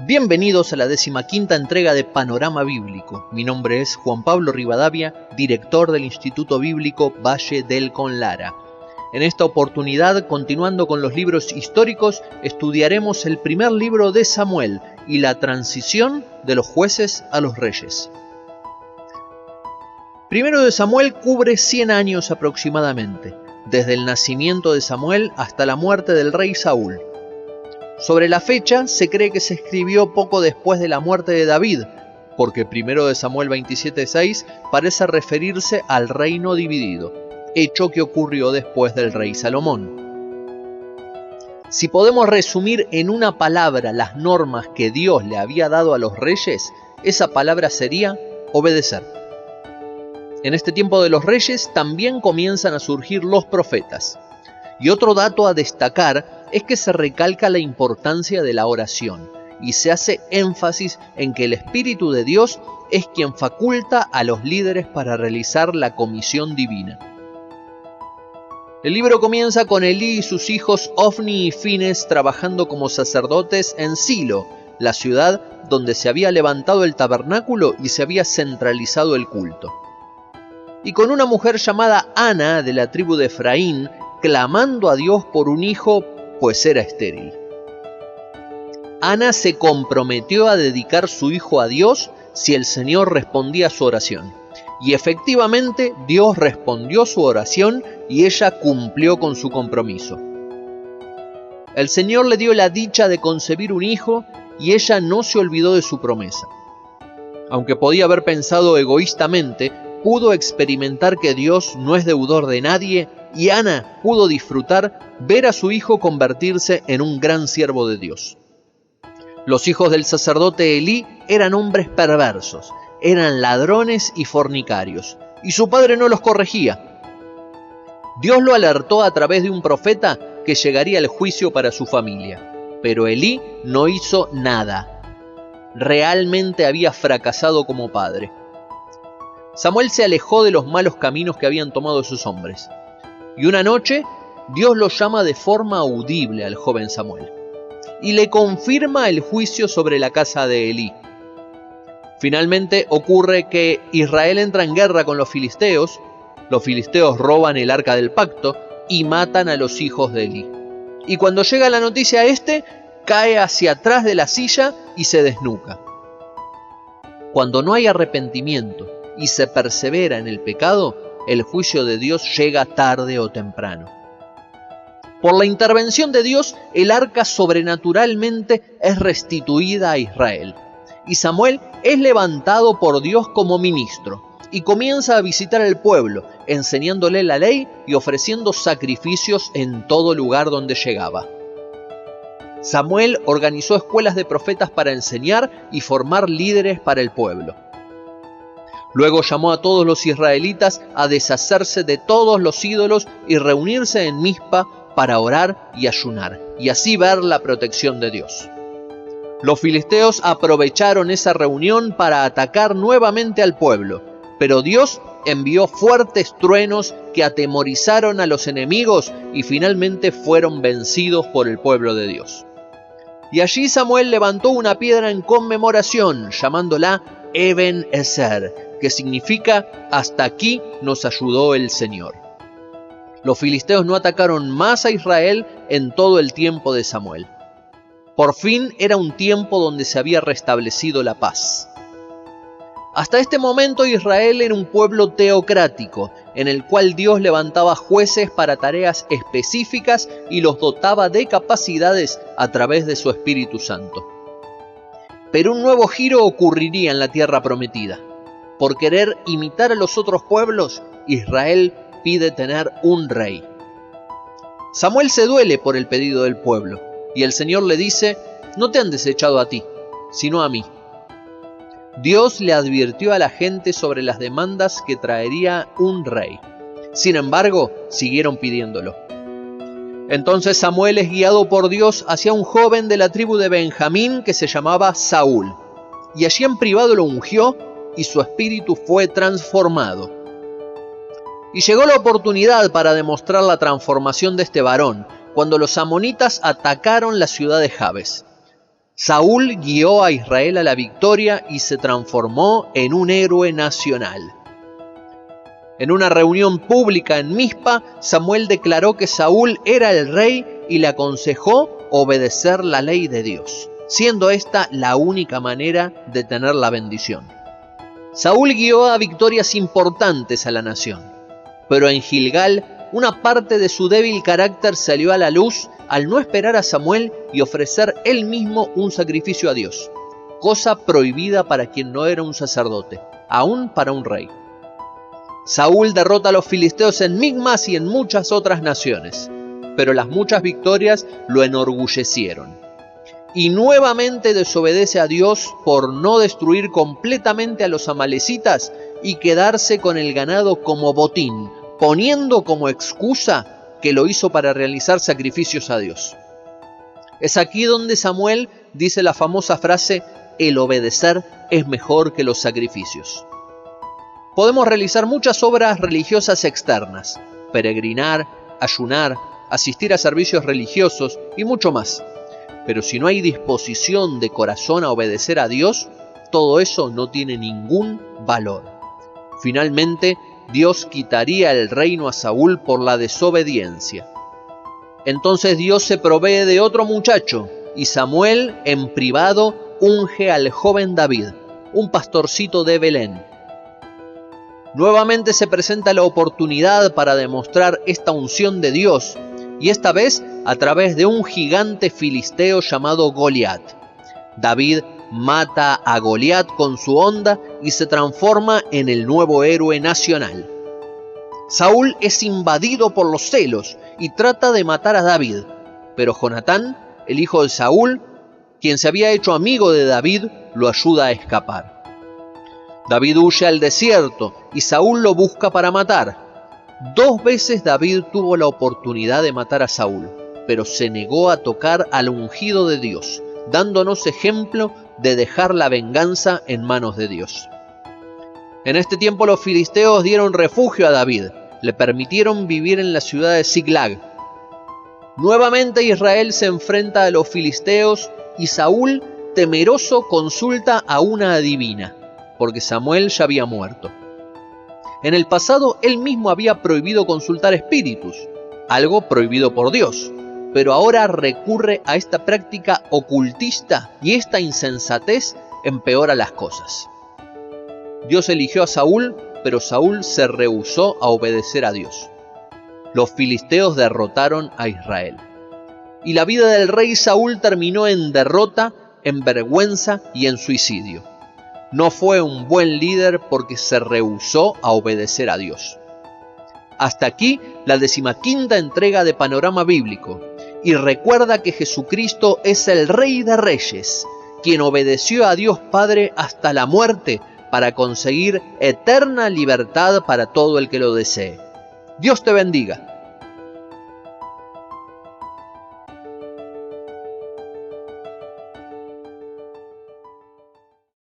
Bienvenidos a la 15ª entrega de Panorama Bíblico. Mi nombre es Juan Pablo Rivadavia, director del Instituto Bíblico Valle del Conlara. En esta oportunidad, continuando con los libros históricos, estudiaremos el primer libro de Samuel y la transición de los jueces a los reyes. Primero de Samuel cubre 100 años aproximadamente, desde el nacimiento de Samuel hasta la muerte del rey Saúl. Sobre la fecha, se cree que se escribió poco después de la muerte de David, porque primero de Samuel 27:6 parece referirse al reino dividido, hecho que ocurrió después del rey Salomón. Si podemos resumir en una palabra las normas que Dios le había dado a los reyes, esa palabra sería obedecer. En este tiempo de los reyes también comienzan a surgir los profetas. Y otro dato a destacar es que se recalca la importancia de la oración y se hace énfasis en que el Espíritu de Dios es quien faculta a los líderes para realizar la comisión divina. El libro comienza con Elí y sus hijos Ofni y Fines trabajando como sacerdotes en Silo, la ciudad donde se había levantado el tabernáculo y se había centralizado el culto. Y con una mujer llamada Ana de la tribu de Efraín, clamando a Dios por un hijo, pues era estéril. Ana se comprometió a dedicar su hijo a Dios si el Señor respondía a su oración. Y efectivamente Dios respondió su oración y ella cumplió con su compromiso. El Señor le dio la dicha de concebir un hijo y ella no se olvidó de su promesa. Aunque podía haber pensado egoístamente, pudo experimentar que Dios no es deudor de nadie y Ana pudo disfrutar ver a su hijo convertirse en un gran siervo de Dios. Los hijos del sacerdote Elí eran hombres perversos, eran ladrones y fornicarios, y su padre no los corregía. Dios lo alertó a través de un profeta que llegaría el juicio para su familia, pero Elí no hizo nada. Realmente había fracasado como padre. Samuel se alejó de los malos caminos que habían tomado sus hombres. Y una noche, Dios lo llama de forma audible al joven Samuel y le confirma el juicio sobre la casa de Elí. Finalmente ocurre que Israel entra en guerra con los filisteos roban el arca del pacto y matan a los hijos de Elí. Y cuando llega la noticia a cae hacia atrás de la silla y se desnuca. Cuando no hay arrepentimiento y se persevera en el pecado, el juicio de Dios llega tarde o temprano. Por la intervención de Dios, el arca sobrenaturalmente es restituida a Israel. Y Samuel es levantado por Dios como ministro y comienza a visitar al pueblo, enseñándole la ley y ofreciendo sacrificios en todo lugar donde llegaba. Samuel organizó escuelas de profetas para enseñar y formar líderes para el pueblo. Luego llamó a todos los israelitas a deshacerse de todos los ídolos y reunirse en Mizpa para orar y ayunar, y así ver la protección de Dios. Los filisteos aprovecharon esa reunión para atacar nuevamente al pueblo, pero Dios envió fuertes truenos que atemorizaron a los enemigos y finalmente fueron vencidos por el pueblo de Dios. Y allí Samuel levantó una piedra en conmemoración, llamándola Eben Ezer, que significa hasta aquí nos ayudó el Señor. Los filisteos no atacaron más a Israel en todo el tiempo de Samuel. Por fin era un tiempo donde se había restablecido la paz. Hasta este momento Israel era un pueblo teocrático, en el cual Dios levantaba jueces para tareas específicas y los dotaba de capacidades a través de su Espíritu Santo. Pero un nuevo giro ocurriría en la tierra prometida. Por querer imitar a los otros pueblos, Israel pide tener un rey. Samuel se duele por el pedido del pueblo, y el Señor le dice, no te han desechado a ti, sino a mí. Dios le advirtió a la gente sobre las demandas que traería un rey. Sin embargo, siguieron pidiéndolo. Entonces Samuel es guiado por Dios hacia un joven de la tribu de Benjamín que se llamaba Saúl, y allí en privado lo ungió y su espíritu fue transformado. Y llegó la oportunidad para demostrar la transformación de este varón, cuando los amonitas atacaron la ciudad de Jabes. Saúl guió a Israel a la victoria y se transformó en un héroe nacional. En una reunión pública en Mizpa, Samuel declaró que Saúl era el rey y le aconsejó obedecer la ley de Dios, siendo esta la única manera de tener la bendición. Saúl guió a victorias importantes a la nación, pero en Gilgal una parte de su débil carácter salió a la luz al no esperar a Samuel y ofrecer él mismo un sacrificio a Dios, cosa prohibida para quien no era un sacerdote, aún para un rey. Saúl derrota a los filisteos en Micmas y en muchas otras naciones, pero las muchas victorias lo enorgullecieron. Y nuevamente desobedece a Dios por no destruir completamente a los amalecitas y quedarse con el ganado como botín, poniendo como excusa que lo hizo para realizar sacrificios a Dios. Es aquí donde Samuel dice la famosa frase: el obedecer es mejor que los sacrificios. Podemos realizar muchas obras religiosas externas, peregrinar, ayunar, asistir a servicios religiosos y mucho más. Pero si no hay disposición de corazón a obedecer a Dios, todo eso no tiene ningún valor. Finalmente, Dios quitaría el reino a Saúl por la desobediencia. Entonces Dios se provee de otro muchacho, y Samuel, en privado, unge al joven David, un pastorcito de Belén. Nuevamente se presenta la oportunidad para demostrar esta unción de Dios, y esta vez a través de un gigante filisteo llamado Goliat. David mata a Goliat con su honda y se transforma en el nuevo héroe nacional. Saúl es invadido por los celos y trata de matar a David, pero Jonatán, el hijo de Saúl, quien se había hecho amigo de David, lo ayuda a escapar. David huye al desierto y Saúl lo busca para matar. 2 veces David tuvo la oportunidad de matar a Saúl, pero se negó a tocar al ungido de Dios, dándonos ejemplo de dejar la venganza en manos de Dios. En este tiempo los filisteos dieron refugio a David, le permitieron vivir en la ciudad de Ziklag. Nuevamente Israel se enfrenta a los filisteos y Saúl, temeroso, consulta a una adivina, porque Samuel ya había muerto. En el pasado él mismo había prohibido consultar espíritus, algo prohibido por Dios, pero ahora recurre a esta práctica ocultista y esta insensatez empeora las cosas. Dios eligió a Saúl, pero Saúl se rehusó a obedecer a Dios. Los filisteos derrotaron a Israel. Y la vida del rey Saúl terminó en derrota, en vergüenza y en suicidio. No fue un buen líder porque se rehusó a obedecer a Dios. Hasta aquí la 15ª entrega de Panorama Bíblico. Y recuerda que Jesucristo es el Rey de Reyes, quien obedeció a Dios Padre hasta la muerte para conseguir eterna libertad para todo el que lo desee. Dios te bendiga.